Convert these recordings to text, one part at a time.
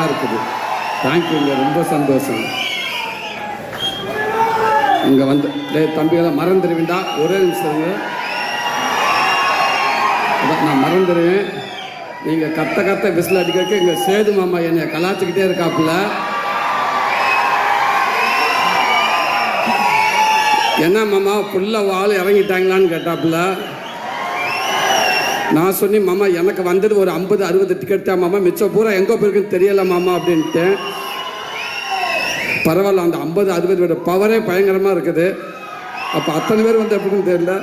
இருக்குது. தேங்க்யூங்க, ரொம்ப சந்தோஷம். இங்கே வந்து தம்பியெல்லாம் மறந்துடுவேண்டா, ஒரே நிமிஷம் நான் மறந்துடுவேன். நீங்கள் கத்த விசில் அடிக்க இங்கே சேது மாமா என்னை கலாச்சிக்கிட்டே இருக்காப்புல. என்ன மாமா ஃபுல்லாக ஆள் இறங்கிட்டாங்களான்னு கேட்டாப்புல. நான் சொன்னேன், மாமா எனக்கு வந்துட்டு ஒரு 50-60 டிக்கெட் தான் மாமா, மிச்சம் பூரா எங்கே போயிருக்குன்னு தெரியல மாமா அப்படின்ட்டு. பரவாயில்ல, அந்த 50-60 பவரே பயங்கரமாக இருக்குது. அப்போ அத்தனை பேர் வந்து எப்படின்னு தெரியல.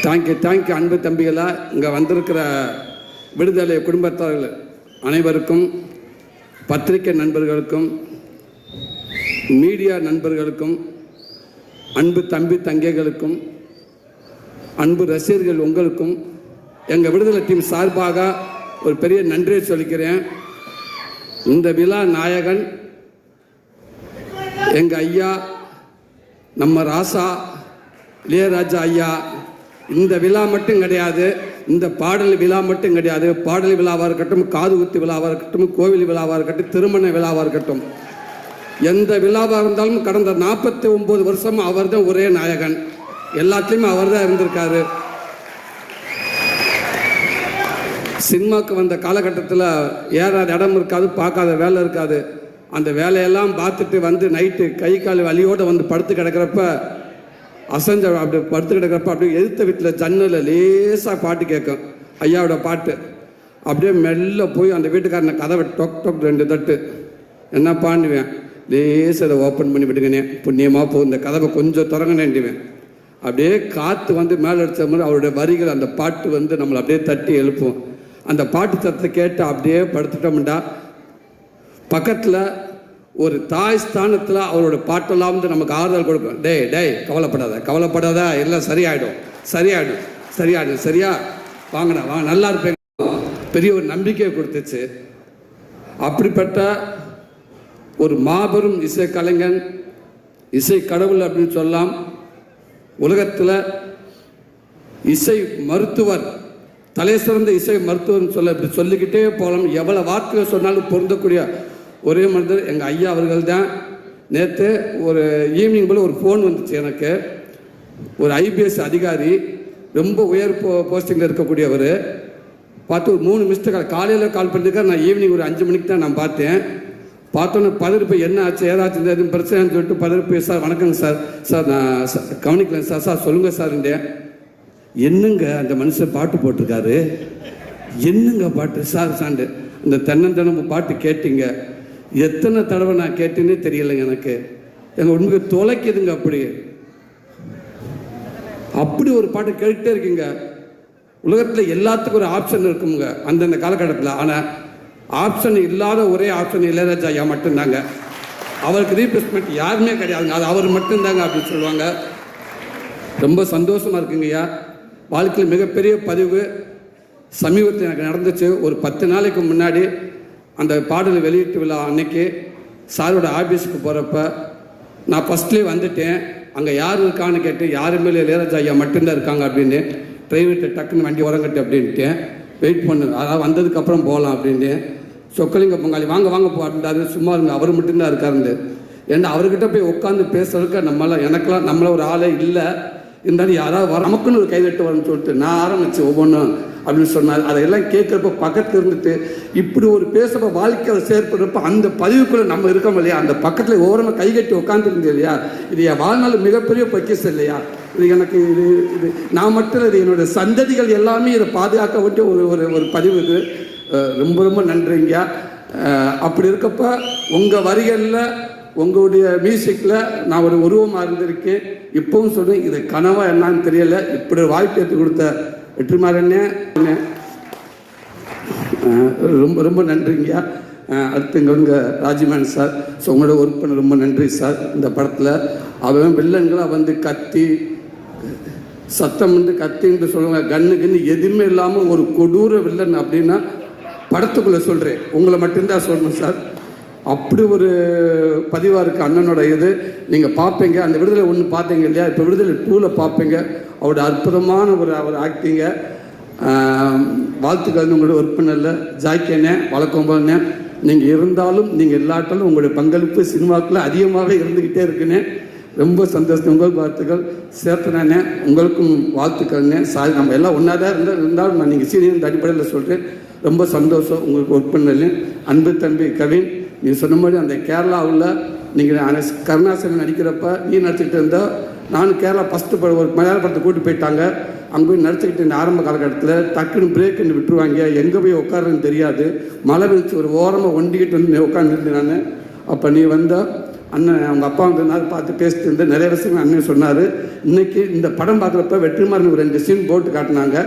தேங்க்யூ அன்பு தம்பிகளா. இங்கே வந்திருக்கிற விடுதலை குடும்பத்தார்கள் அனைவருக்கும், பத்திரிகை நண்பர்களுக்கும், மீடியா நண்பர்களுக்கும், அன்பு தம்பி தங்கைகளுக்கும், அன்பு ரசிகர்கள் உங்களுக்கும் எங்கள் விடுதலை டீம் சார்பாக ஒரு பெரிய நன்றியை சொல்லிக்கிறேன். இந்த விழா நாயகன் எங்கள் ஐயா, நம்ம ராசா இளையராஜா ஐயா. இந்த விழா மட்டும் கிடையாது, இந்த பாடல் விழா மட்டும் கிடையாது. பாடல் விழாவாக இருக்கட்டும், காது குத்து விழாவாக இருக்கட்டும், கோவில் விழாவாக இருக்கட்டும், திருமண விழாவாக இருக்கட்டும், எந்த விழாவாக இருந்தாலும் கடந்த 49 வருஷம் அவர் தான் ஒரே நாயகன். எல்லாத்துலேயுமே அவர் தான் இருந்திருக்காரு. சினிமாவுக்கு வந்த காலகட்டத்தில் ஏறாத இடம் இருக்காது, பார்க்காத வேலை இருக்காது. அந்த வேலையெல்லாம் பார்த்துட்டு வந்து நைட்டு கை கால் வலியோடு வந்து படுத்து கிடக்கிறப்ப, அசஞ்ச அப்படி படுத்து கிடக்கிறப்ப அப்படியே எதிர்த்த வீட்டில் ஜன்னலில் லேசாக பாட்டு கேட்கும், ஐயாவோட பாட்டு. அப்படியே மெல்ல போய் அந்த வீட்டுக்காரனை கதவை டொக் டொக் 2 தட்டு. என்ன பண்ணுவேன், லேசாக அதை ஓப்பன் பண்ணி விட்டுங்கண்ணே, புண்ணியமாக போகும், இந்த கதவை கொஞ்சம் திறங்கண்ணேன்டுவேன். அப்படியே காற்று வந்து மேலே அடித்த மாதிரி அவருடைய வரிகள், அந்த பாட்டு வந்து நம்மளை அப்படியே தட்டி எழுப்போம். அந்த பாட்டு சத்தத்தை கேட்டு அப்படியே படுத்துட்டோம்டா, பக்கத்தில் ஒரு தாய் ஸ்தானத்தில் அவரோட பாட்டெல்லாம் வந்து நமக்கு ஆறுதல் கொடுக்கும். டேய் கவலைப்படாத, எல்லாம் சரியாயிடும், சரியா வாங்கடா வாங்க, நல்லா இருப்பேன், பெரிய ஒரு நம்பிக்கையை கொடுத்துச்சு. அப்படிப்பட்ட ஒரு மாபெரும் இசை கலைஞன், இசை கடவுள் அப்படின்னு சொல்லலாம். உலகத்தில் இசை மருத்துவர், தலை சிறந்த இசை மருத்துவர்னு இப்படி சொல்லிக்கிட்டே போகலாம். எவ்வளோ வார்த்தைகள் சொன்னாலும் பொருந்தக்கூடிய ஒரே மனிதர் எங்கள் ஐயா அவர்கள் தான். நேற்று ஒரு ஈவினிங் போல் ஒரு ஃபோன் வந்துச்சு எனக்கு. ஒரு IPS அதிகாரி, ரொம்ப உயர் போஸ்டிங்கில் இருக்கக்கூடியவர். பார்த்து ஒரு 3 மிஸ்டேக் காலையில் கால் பண்ணியிருக்கார். நான் ஈவினிங் ஒரு 5 மணிக்கு தான் நான் பார்த்தேன். பார்த்தோன்னே பதறிப்பு, என்ன ஆச்சு ஏதாச்சும் எதுவும் பிரச்சனைன்னு சொல்லிட்டு பதறிப்பு, சார் வணக்கங்க சார் நான் கவனிக்கலங்க சார் சொல்லுங்கள் சார்ன்றேன். என்னங்க அந்த மனுஷன் பாட்டு போட்டிருக்காரு, என்னங்க பாட்டு சாண்டு, இந்த தென்னந்தனம்பு பாட்டு கேட்டீங்க, எத்தனை தடவை நான் கேட்டேன்னே தெரியலைங்க எனக்கு. எங்கள் உண்மைக்கு தொலைக்குதுங்க. அப்படி ஒரு பாட்டு கேட்டுட்டே இருக்குங்க. உலகத்தில் எல்லாத்துக்கும் ஒரு ஆப்ஷன் இருக்குங்க அந்தந்த காலகட்டத்தில். ஆனால் ஆப்ஷன் இல்லாத ஒரே ஆப்ஷன் இளையராஜா ஐயா மட்டும்தாங்க. அவருக்கு ரீப்ளேஸ்மெண்ட் யாருமே கிடையாதுங்க, அது அவர் மட்டும்தாங்க அப்படின்னு சொல்லுவாங்க. ரொம்ப சந்தோஷமாக இருக்குங்க ஐயா. வாழ்க்கையில் மிகப்பெரிய பதிவு சமீபத்தில் எனக்கு நடந்துச்சு. ஒரு 10 நாளைக்கு முன்னாடி அந்த பாடல் வெளியீட்டு விழா அன்னைக்கு சாரோட ஆஃபீஸுக்கு போகிறப்ப நான் ஃபஸ்ட்லேயே வந்துட்டேன். அங்கே யார் இருக்கான்னு கேட்டு, யாருமே இளையராஜா ஐயா மட்டும்தான் இருக்காங்க அப்படின்னு. டிரைவர்கிட்ட டக்குன்னு வண்டி உரங்கட்டு அப்படின்ட்டேன். வெயிட் பண்ணு, அதாவது வந்ததுக்கப்புறம் போகலாம் அப்படின்னு. சொக்கலிங்க பொங்காளி வாங்க போ அப்படின்றாரு. சும்மா இருங்க, அவர் மட்டும்தான் இருக்காருன்னு. ஏன்னா அவர்கிட்ட போய் உட்காந்து பேசுறதுக்கு எனக்கெல்லாம் நம்மள ஒரு ஆளே இல்லை. இருந்தாலும் யாராவது நமக்குன்னு ஒரு கைதட்டு வரணும்னு சொல்லிட்டு நான் ஆரம்பித்தேன் ஒவ்வொன்றும் அப்படின்னு சொன்னார். அதையெல்லாம் கேட்குறப்ப பக்கத்தில் இருந்துட்டு இப்படி ஒரு பேசுகிறப்ப வாழ்க்கையை செயற்படுறப்ப அந்த பதிவுக்குள்ளே நம்ம இருக்கோம் இல்லையா, அந்த பக்கத்தில் ஓரமாக கைகட்டி உட்காந்துருந்தேன் இல்லையா, இது என் வாழ்நாள் மிகப்பெரிய பொக்கிஷம் இல்லையா. இது எனக்கு இது நான் மட்டும் இது என்னோடய சந்ததிகள் எல்லாமே இதை பாதுகாக்க விட்டு ஒரு பதிவு. இது ரொம்ப நன்றிங்க. அப்படி இருக்கப்போ உங்கள் வரிகளில், உங்களுடைய மியூசிக்கில் நான் ஒரு உருவமாக இருந்திருக்கேன். இப்பவும் சொல்கிறேன், இது கனவா என்னன்னு தெரியலை. இப்படி ஒரு வாய்ப்பு எடுத்து கொடுத்த வெற்றிமாறனே ரொம்ப நன்றிங்கய்யா. அடுத்து இங்கே ராஜிமேன் சார், ஸோ உங்களோட ஒர்க் பண்ண ரொம்ப நன்றி சார். இந்த படத்தில் அவன் வில்லன்களாக வந்து கத்தி சத்தம் வந்து கத்தின்னு சொல்லுவாங்க, கண்ணு எதுவுமே இல்லாமல் ஒரு கொடூர வில்லன் அப்படின்னா படத்துக்குள்ளே சொல்கிறேன், உங்களை மட்டும்தான் சொல்லணும் சார். அப்படி ஒரு பதிவாக இருக்குது அண்ணனோட இது. நீங்கள் பார்ப்பீங்க, அந்த விடுதலை 1 பார்த்தீங்க இல்லையா, இப்போ விடுதலை 2ல் பார்ப்பீங்க. அவரோட அற்புதமான ஒரு ஆக்டிங்க. வாழ்த்துக்கள் உங்களோட ஒர்க் பண்ணல ஜாக்கியண்ணே, வழக்கம் போலண்ணே. நீங்கள் இருந்தாலும் நீங்கள் இல்லாட்டாலும் உங்களுடைய பங்களிப்பு சினிமாக்குள்ள அதிகமாகவே இருந்துக்கிட்டே இருக்குன்னு ரொம்ப சந்தோஷம். உங்களுக்கு வாழ்த்துக்கள். சேர்த்தனே உங்களுக்கும் வாழ்த்துக்கள்ங்க. சாரி, நம்ம எல்லாம் ஒன்றா தான் இருந்தாலும் நான் நீங்கள் சீனியர் அடிப்படையில் சொல்கிறேன். ரொம்ப சந்தோஷம் உங்களுக்கு ஒர்க் பண்ணல. அன்பு தம்பி கவின், நீ சொன்ன மாதிரி அந்த கேரளாவில் நீங்கள் கருணாசன் நடிக்கிறப்ப நீ நடிச்சுக்கிட்டு இருந்தால், நானும் கேரளா ஃபஸ்ட்டு ஒரு மலையாள படத்தை கூட்டி போயிட்டாங்க. அங்கே போய் நடிச்சுக்கிட்டு இந்த ஆரம்ப காலகட்டத்தில் டக்குன்னு பிரேக்குன்னு விட்டுருவாங்க. எங்கே போய் உட்காருன்னு தெரியாது. மழை விழிச்சு ஒரு ஓரமாக ஒண்டிக்கிட்டு வந்து உட்காந்துருந்தேன் நான். அப்போ நீ வந்தால் அண்ணன் அவங்க அப்பா வந்ததுனால பார்த்து பேசிட்டு இருந்து நிறைய விஷயங்கள் அண்ணன் சொன்னார். இன்றைக்கி இந்த படம் பார்க்குறப்ப வெற்றிமாறன் 2 சீன் போட்டு காட்டினாங்க.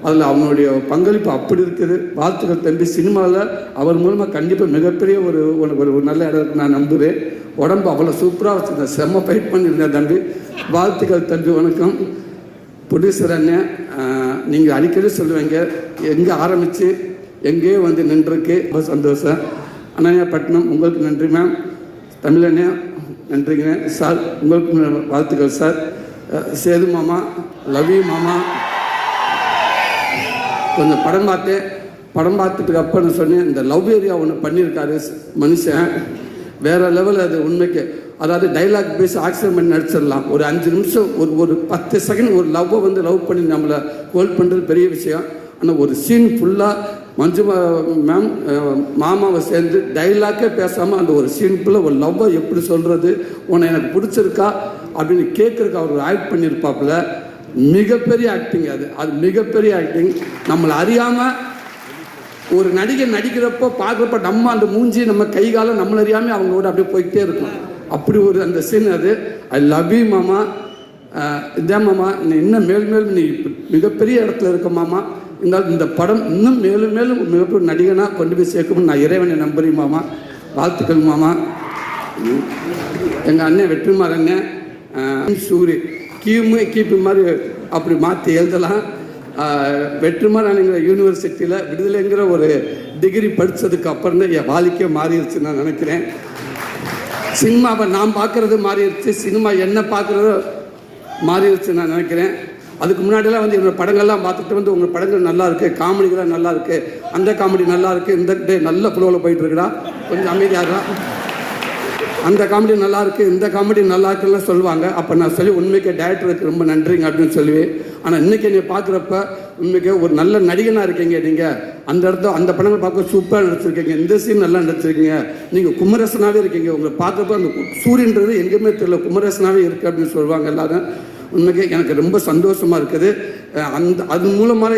அதில் அவனுடைய பங்களிப்பு அப்படி இருக்குது. வாழ்த்துக்கள் தம்பி. சினிமாவில் அவர் மூலமாக கண்டிப்பாக மிகப்பெரிய ஒரு ஒரு நல்ல இடத்துக்கு நான் நம்புகிறேன். உடம்பு அவ்வளோ சூப்பராக வச்சுருந்தேன். செம்ம ஃபைட் பண்ணியிருந்தேன் தம்பி. வாழ்த்துக்கள் தம்பி. வணக்கம். ப்ரொடியூசர் அண்ணன், நீங்கள் அடிக்கடி சொல்லுவீங்க எங்கே ஆரம்பித்து எங்கேயோ வந்து நின்றுருக்கு. ரொம்ப சந்தோஷம். அண்ணா பட்டினம் உங்களுக்கு நன்றி மேம். தமிழண்ணே நன்றிங்க சார். உங்களுக்கு வாழ்த்துக்கள் சார். சேது மாமா, லவ் யூ மாமா. கொஞ்சம் படம் பார்த்துட்டு அப்போ நான் சொன்னேன், இந்த லவ் ஏரியா ஒன்று பண்ணியிருக்காரு மனுஷன், வேறு லெவலில். அது உண்மைக்கு அதாவது டைலாக் பேசி ஆக்சிடென்ட் பண்ணி நடிச்சிடலாம். ஒரு 5 நிமிஷம் ஒரு 10 செகண்ட் ஒரு லவ்வை வந்து லவ் பண்ணி நம்மளை ஹோல்ட் பண்ணுறது பெரிய விஷயம். ஆனால் ஒரு சீன் ஃபுல்லாக மஞ்சு மேம் மாமாவை சேர்ந்து டைலாக்கே பேசாமல் அந்த ஒரு சீன் ஃபுல்லாக ஒரு லவ்வை எப்படி சொல்கிறது, உன்னை எனக்கு பிடிச்சிருக்கா அப்படின்னு கேட்குறக்கு அவர் ஆக்ட் பண்ணியிருப்பாப்புல. மிகப்பெரிய ஆக்டிங். அது மிகப்பெரிய ஆக்டிங். நம்மளை அறியாமல் ஒரு நடிகை நடிக்கிறப்போ பார்க்குறப்ப நம்ம அந்த மூஞ்சி நம்ம கை காலம் நம்மளை அறியாமல் அவங்களோட அப்படியே போய்கிட்டே இருக்கும். அப்படி ஒரு அந்த சீன் அது. ஐ லவ் யூ மாமா. இதே மாமா, நீ இன்னும் மேலும் நீ மிகப்பெரிய இடத்துல இருக்க மாமா. இருந்தாலும் இந்த படம் இன்னும் மேலும் மிகப்பெரிய நடிகனாக கொண்டு போய் சேர்க்கணும்னு நான் இறைவனை நம்புறேன் மாமா. வாழ்த்துக்கள் மாமா. எங்கள் அண்ணன் வெற்றிமார் அண்ணன் சூரி கீப்பு மாதிரி அப்படி மாற்றி எழுதலாம். வெற்றிமாறன் யூனிவர்சிட்டியில் விடுதலைங்கிற ஒரு டிகிரி படித்ததுக்கு அப்புறம் தான் என் வாழ்க்கையே மாறிடுச்சு நான் நினைக்கிறேன். சினிமாவை நான் பார்க்குறது மாறிடுச்சு, சினிமா என்ன பார்க்குறதோ மாறிடுச்சு நான் நினைக்கிறேன். அதுக்கு முன்னாடியெல்லாம் வந்து என்னோடய படங்கள்லாம் பார்த்துட்டு வந்து உங்கள் படங்கள் நல்லா இருக்குது, காமெடிகள்லாம் நல்லா இருக்குது, அந்த காமெடி நல்லா இருக்குது, இந்த டே நல்ல ஃப்ளோவில் போயிட்டுருக்குடா, கொஞ்சம் அமைதியாகலாம், அந்த காமெடி நல்லா இருக்குது, இந்த காமெடி நல்லா இருக்குன்னு சொல்லுவாங்க. அப்போ நான் சொல்லி உண்மைக்கே டேரக்டருக்கு ரொம்ப நன்றிங்க அப்படின்னு சொல்லுவேன். ஆனால் இன்றைக்கி என்னை பார்க்குறப்ப உண்மைக்கே ஒரு நல்ல நடிகனாக இருக்கீங்க நீங்கள். அந்த இடத்துல அந்த படங்கள் பார்க்க சூப்பராக நடிச்சிருக்கீங்க, இந்த சீன் நல்லா நடிச்சிருக்கீங்க, நீங்கள் குமரேசனாகவே இருக்கீங்க. உங்களை பார்க்குறப்ப அந்த சூரியன்றது எங்கேயுமே தெரியல, குமரேசனாகவே இருக்குது அப்படின்னு சொல்லுவாங்க எல்லாரும். உண்மைக்கே எனக்கு ரொம்ப சந்தோஷமாக இருக்குது. அது மூலமாக